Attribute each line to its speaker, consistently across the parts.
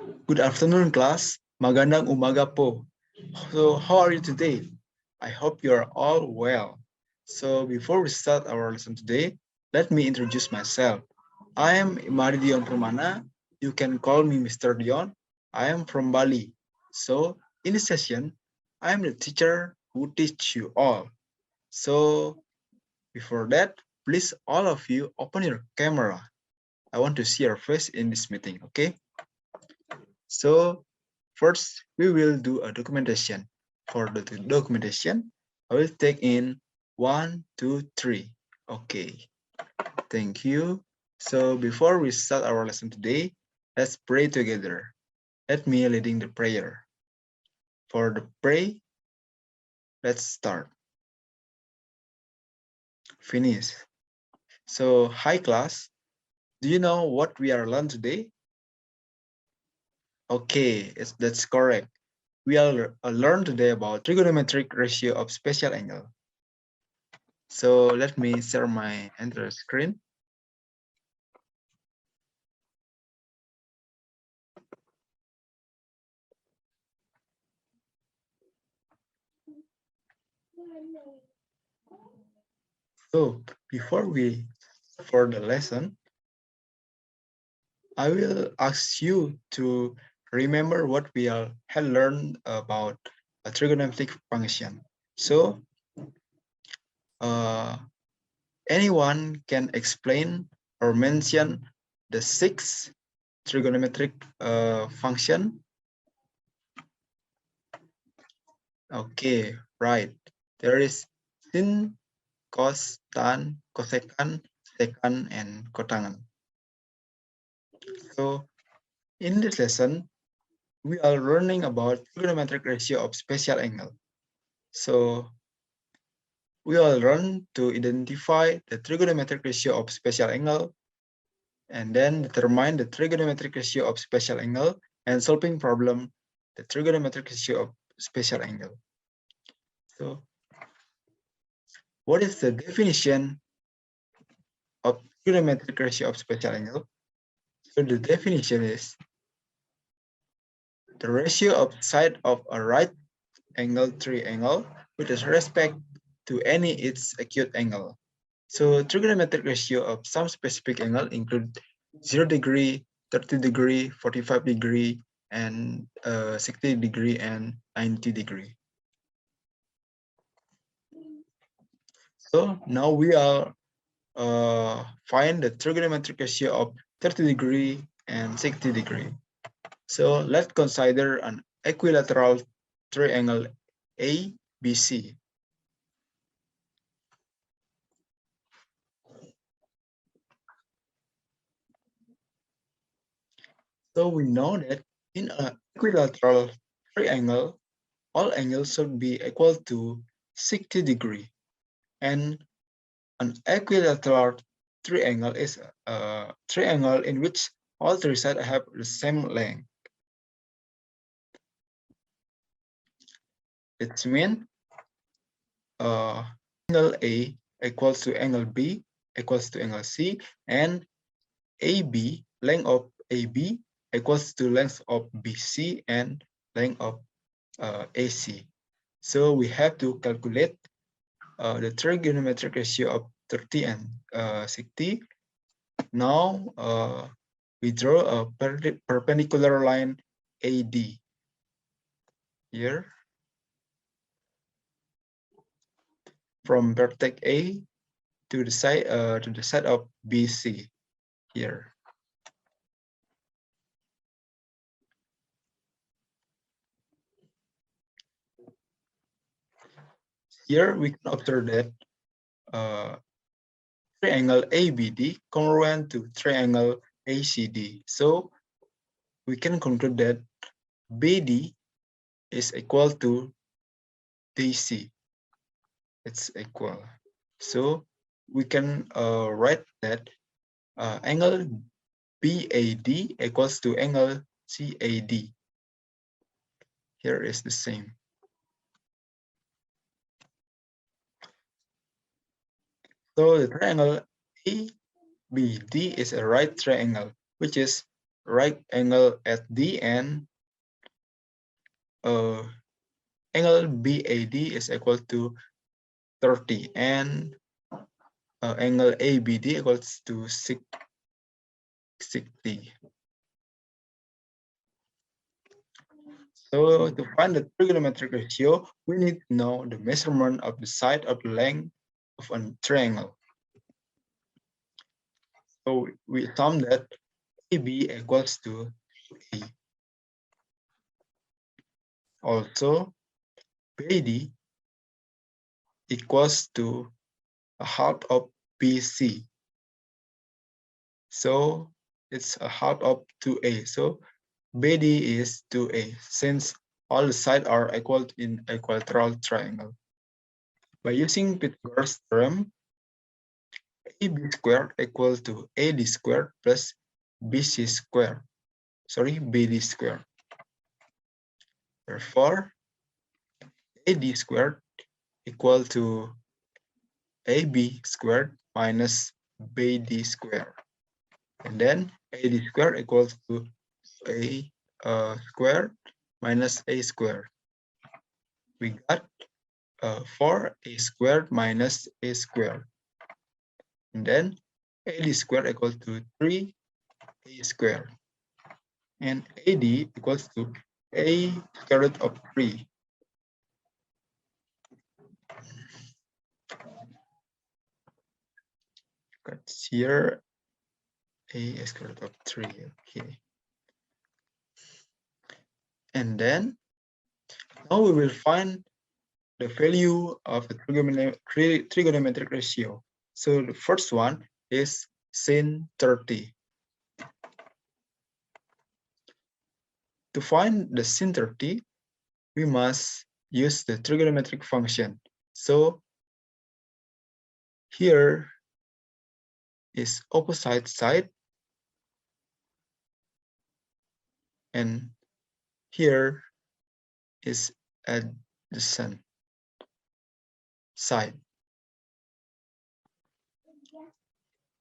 Speaker 1: Good afternoon, class. Magandang umaga po. So, how are you today? I hope you are all well. So, before we start our lesson today, let me introduce myself. I am Imari Dion Permana. You can call me Mr. Dion. I am from Bali. So, in this session, I am the teacher who teach you all. So, before that, please all of you open your camera. I want to see your face in this meeting, okay? So first, we will do a documentation. For the documentation, I will take in 1, 2, 3. Okay, thank you. So before we start our lesson today, let's pray together. Let me leading the prayer. For the pray, let's start. Finish. So hi class, do you know what we are learning today? Okay, that's correct. We will learn today about trigonometric ratio of special angle. So let me share my entire screen. So before we for the lesson, I will ask you to remember what we have learned about a trigonometric function. So uh, anyone can explain or mention the 6 trigonometric function? Okay, right. There is sin, cos, tan, cosecant, secant, and cotangan. So in this lesson, we are learning about trigonometric ratio of special angle. So we will learn to identify the trigonometric ratio of special angle and then determine the trigonometric ratio of special angle and solving problem the trigonometric ratio of special angle. So what is the definition of trigonometric ratio of special angle? So the definition is the ratio of side of a right angle triangle with respect to any its acute angle. So trigonometric ratio of some specific angle include 0 degree, 30 degree, 45 degree, and 60 degree and 90 degree. So now we are find the trigonometric ratio of 30 degree and 60 degree. So let's consider an equilateral triangle ABC. So we know that in an equilateral triangle, all angles should be equal to 60 degree. And an equilateral triangle is a triangle in which all three sides have the same length. It means angle A equals to angle B equals to angle C, and AB, length of AB equals to length of BC and length of AC. So we have to calculate the trigonometric ratio of 30 and 60. Now we draw a perpendicular line AD here from vertex A to the side of BC here. Here we can observe that triangle ABD congruent to triangle ACD. So we can conclude that BD is equal to DC. It's equal. So we can write that angle BAD equals to angle CAD. Here is the same. So the triangle ABD is a right triangle, which is right angle at the end, angle BAD is equal to 30 and angle ABD equals to 60. So to find the trigonometric ratio, we need to know the measurement of the side of the length of a triangle. So we assume that AB equals to A. Also, BD equals to a half of BC. So it's a half of 2A. So BD is 2A since all the sides are equal in a equilateral triangle. By using Pythagoras theorem, AB squared equals to AD squared plus BC squared. BD squared. Therefore, AD squared equal to AB squared minus BD squared. And then AD squared equals to A squared minus A squared. We got 4A squared minus A squared. And then AD squared equals to 3A squared. And AD equals to A square root of 3. Got here A square root of 3. Okay. And then now we will find the value of the trigonometric ratio. So the first one is sin 30. To find the sin 30, we must use the trigonometric function. So here is opposite side, and here is adjacent side.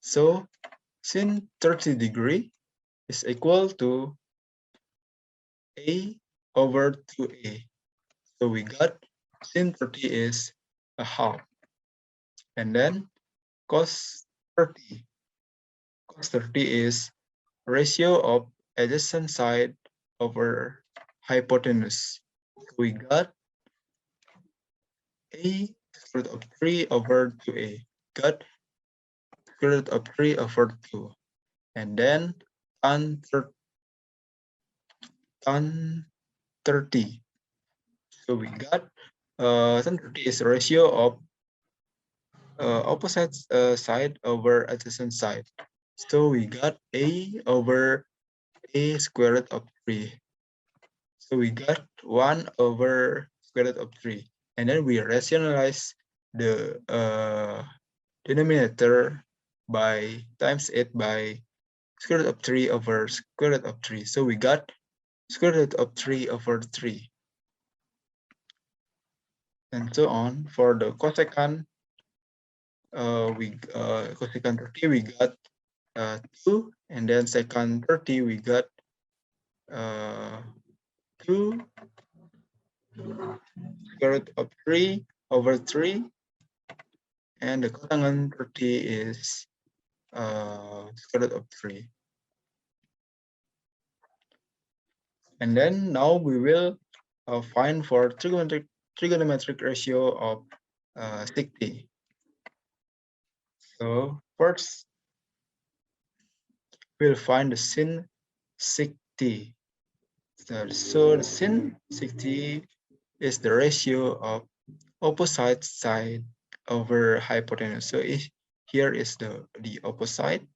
Speaker 1: So sin 30 degree is equal to A over 2A. So we got sin 30 is a half. And then cos 30. Cos 30 is ratio of adjacent side over hypotenuse. We got A square root of 3 over 2A. Got square root of 3 over 2. And then tan 30. So we got tan 30 is the ratio of opposite side over adjacent side. So we got A over A square root of 3. So we got 1 over square root of 3. And then we rationalize the denominator by times it by square root of 3 over square root of 3. So we got square root of 3 over 3. And so on. For the cosecant, cosecant 30 we got 2, and then secant 30 we got 2 square root of 3 over 3, and the cotangent 30 is square root of 3. And then now we will find for trigonometric ratio of 60. So first we'll find the sin 60. So the sin 60 is the ratio of opposite side over hypotenuse. So here is the opposite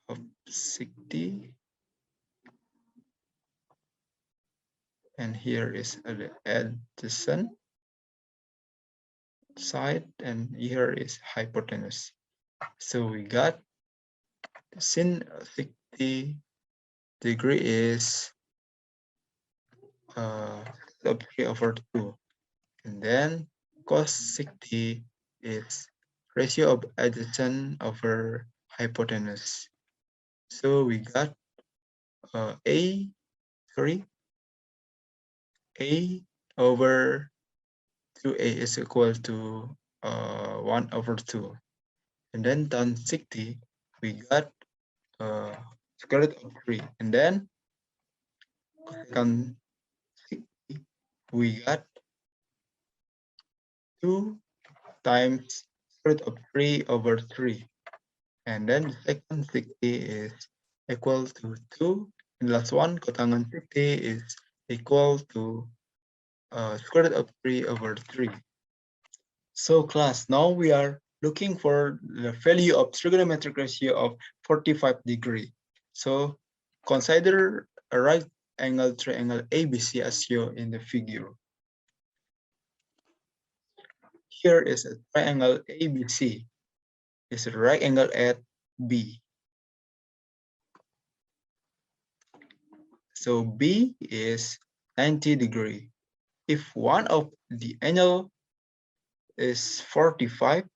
Speaker 1: of 60, and here is the adjacent side, and here is hypotenuse. So we got sin 60 degree is 3 over 2, and then cos 60 is ratio of adjacent over hypotenuse. So we got A over 2a is equal to 1 over 2. And then tan 60, we got square root of 3. And then cosecant 60, we got 2 times square root of 3 over 3. And then the second 60 is equal to 2. And the last one, kotangan 60 is equal to square root of 3 over 3. So class, now we are looking for the value of trigonometric ratio of 45 degree. So consider a right angle triangle ABC as shown in the figure. Here is a triangle ABC. It's a right angle at B. So B is 90 degree. If one of the angle is 45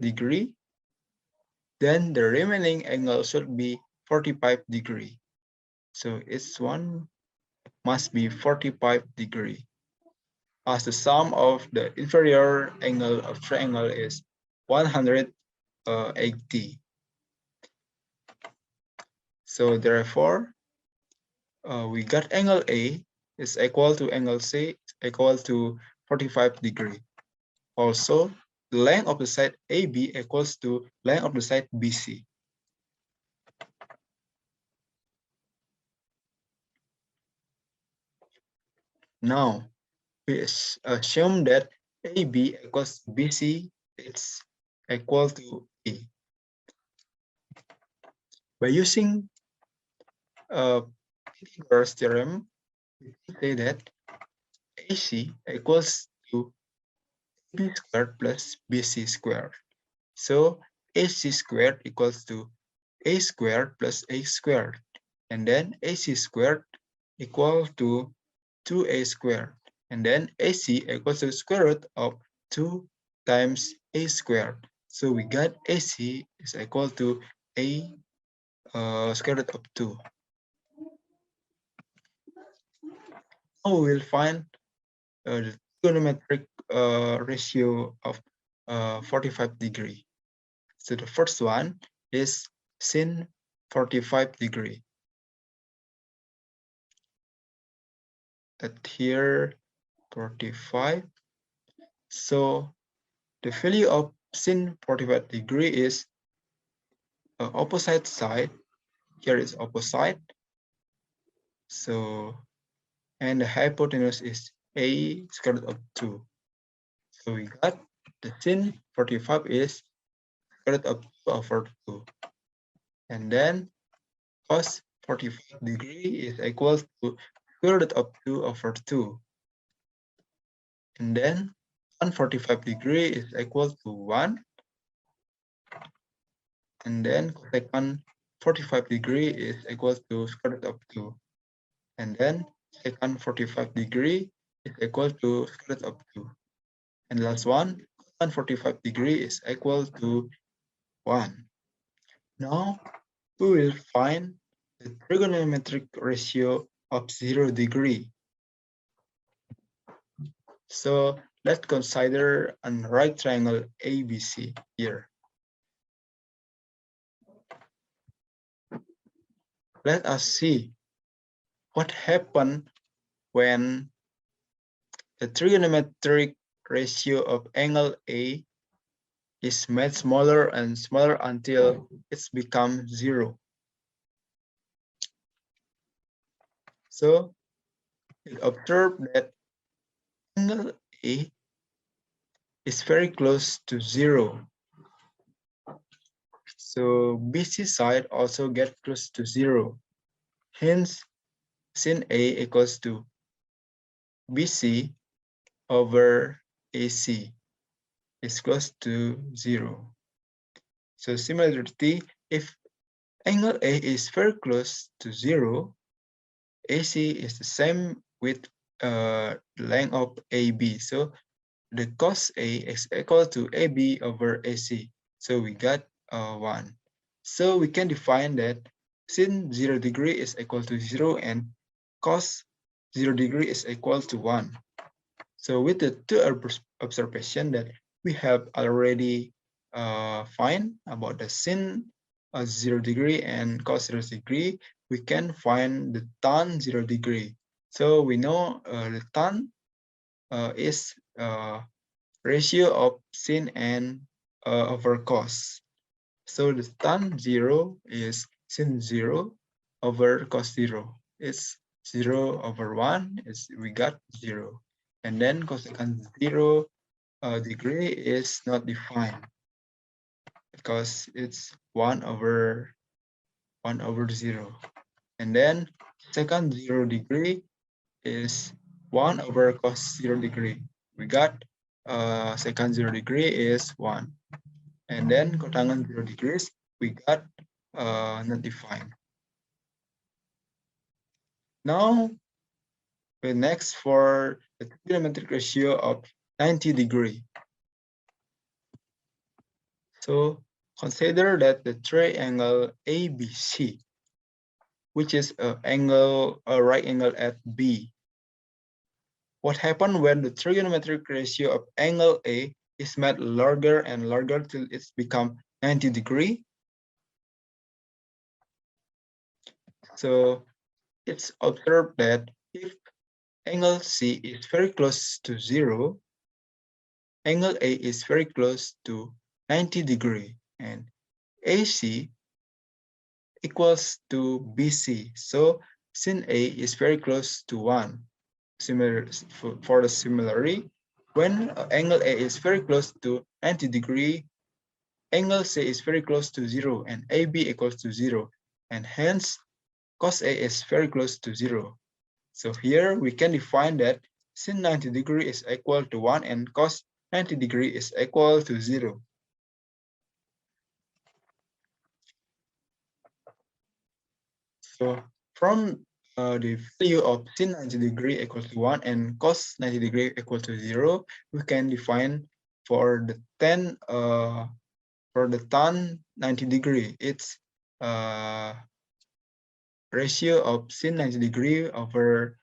Speaker 1: degree, then the remaining angle should be 45 degree. So its one must be 45 degree. As the sum of the inferior angle of triangle is 180. So therefore, we got angle A is equal to angle C equal to 45 degree. Also, the length of the side AB equals to length of the side BC. Now, we assume that AB equals BC is equal to A. By using Pythagoras theorem, we can say that AC equals to AB squared plus BC squared. So AC squared equals to A squared plus A squared. And then AC squared equal to 2A squared. And then AC equals to square root of 2 times A squared. So we got AC is equal to A square root of 2. Now we will find the trigonometric ratio of 45 degree. So the first one is sin 45 degree. At here 45. So the value of sin 45 degree is opposite side. Here is opposite. So and the hypotenuse is A square root of 2. So we got the sin 45 is square root of 2 over 2. And then cos 45 degree is equal to square root of 2 over 2. And then 145 degree is equal to 1. And then cosecant 45 degree is equal to square root of 2. And then secant 45 degree is equal to square root of 2. And the last one, cosecant 45 degree is equal to 1. Now we will find the trigonometric ratio of 0 degree. So let's consider a right triangle ABC here. Let us see what happened when the trigonometric ratio of angle A is made smaller and smaller until it's become 0. So we observe that angle A is very close to 0. So BC side also get close to 0. Hence, sin A equals to BC over AC is close to 0. So similarly, if angle A is very close to 0, AC is the same with the length of AB. So the cos A is equal to AB over AC. So we got 1. So we can define that sin 0 degree is equal to 0 and cos 0 degree is equal to 1. So with the two observation that we have already find about the sin 0 degree and cos 0 degree, we can find the tan 0 degree. So we know the tan is ratio of sin and over cos. So the tan 0 is sin 0 over cos 0. It's 0 over 1, we got 0. And then cosecant 0 degree is not defined because it's 1 over 0. And then second 0 degree is 1 over cos 0 degree. We got second 0 degree is 1. And then cotangan 0 degrees, we got not defined. Now, we next for the trigonometric ratio of 90 degree. So consider that the triangle ABC, which is a right angle at B. What happens when the trigonometric ratio of angle A is made larger and larger till it's become 90 degree? So it's observed that if angle C is very close to 0, angle A is very close to 90 degree, and AC equals to BC. So sin A is very close to 1. Similar for the similarity, when angle A is very close to 90 degree, angle C is very close to 0 and AB equals to 0. And hence, cos A is very close to 0. So here we can define that sin 90 degree is equal to 1 and cos 90 degree is equal to 0. So from the value of sin 90 degree equal to 1 and cos 90 degree equal to 0, we can define for the tan 90 degree, it's ratio of sin 90 degree over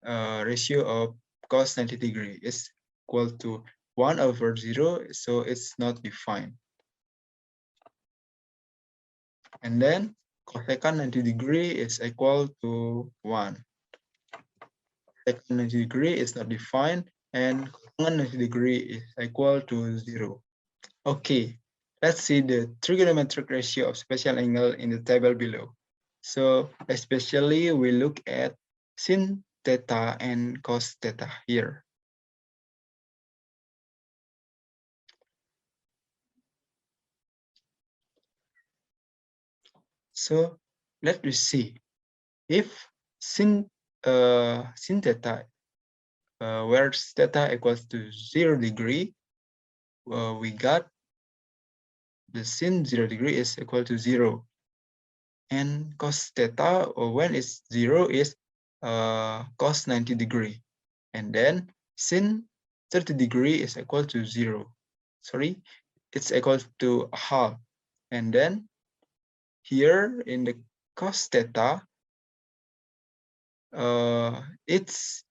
Speaker 1: ratio of cos 90 degree is equal to 1 over 0, so it's not defined. And then cosecant 90 degree is equal to 1. Cosecant 90 degree is not defined, and cotangan 90 degree is equal to 0. Okay, let's see the trigonometric ratio of special angle in the table below. So especially we look at sin theta and cos theta here. So let us see if sin theta where theta equals to 0 degree, we got the sin 0 degree is equal to 0. And cos theta when it's 0 is cos 90 degree. And then sin 30 degree is equal to 0. Sorry, it's equal to half. And then here in the cos theta, it's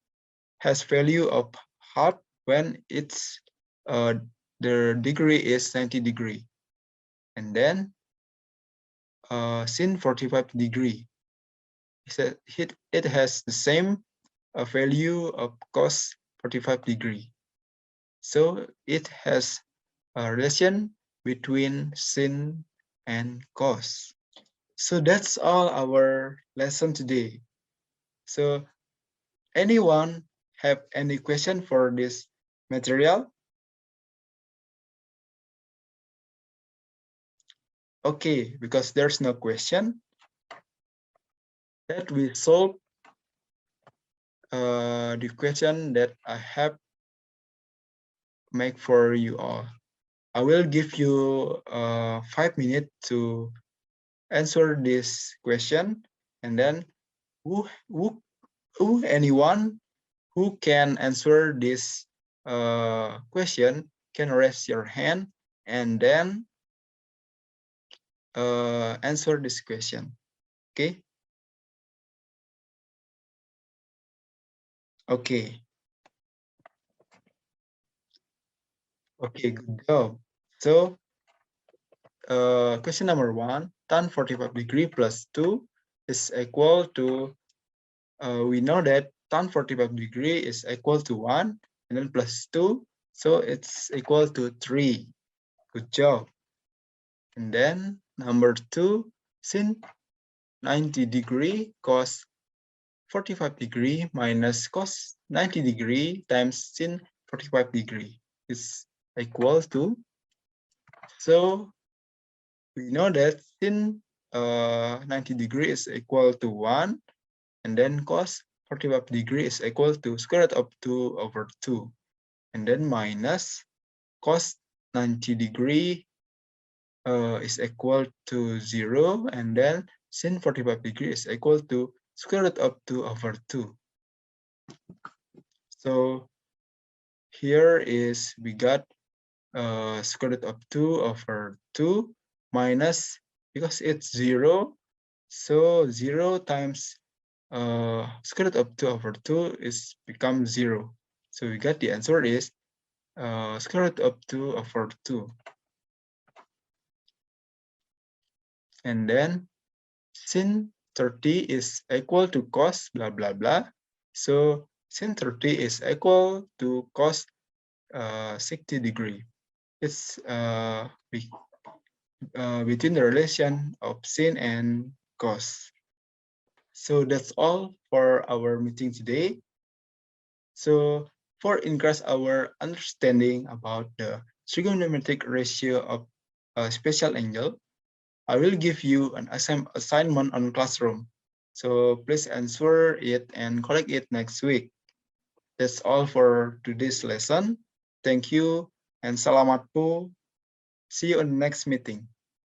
Speaker 1: has value of half when it's the degree is 90 degree. And then sin 45 degree, it has the same value of cos 45 degree. So it has a relation between sin and cos. So that's all our lesson today. So anyone have any question for this material? Okay, because there's no question, that we solve the question that I have make for you all. I will give you 5 minutes to answer this question, and then who anyone who can answer this question can raise your hand, and then answer this question. Okay. Okay. Okay, good job. So question number 1, tan 45 degree plus 2 is equal to, we know that tan 45 degree is equal to 1 and then plus 2, so it's equal to 3. Good job. And then number 2, sin 90 degree cos 45 degree minus cos 90 degree times sin 45 degree is equal to, so we know that sin 90 degree is equal to 1, and then cos 45 degree is equal to square root of 2 over 2, and then minus cos 90 degree is equal to 0, and then sin 45 degree is equal to square root of 2 over 2. So here is, we got square root of 2 over 2 minus, because it's 0, so 0 times square root of 2 over 2 is become 0. So we got the answer is square root of 2 over 2. And then sin 30 is equal to cos blah blah blah. So sin 30 is equal to cos 60 degree. It's between the relation of sin and cos. So that's all for our meeting today. So for increase our understanding about the trigonometric ratio of a special angle, I will give you an assignment on Classroom. So please answer it and collect it next week. That's all for today's lesson. Thank you and selamat po. See you on the next meeting.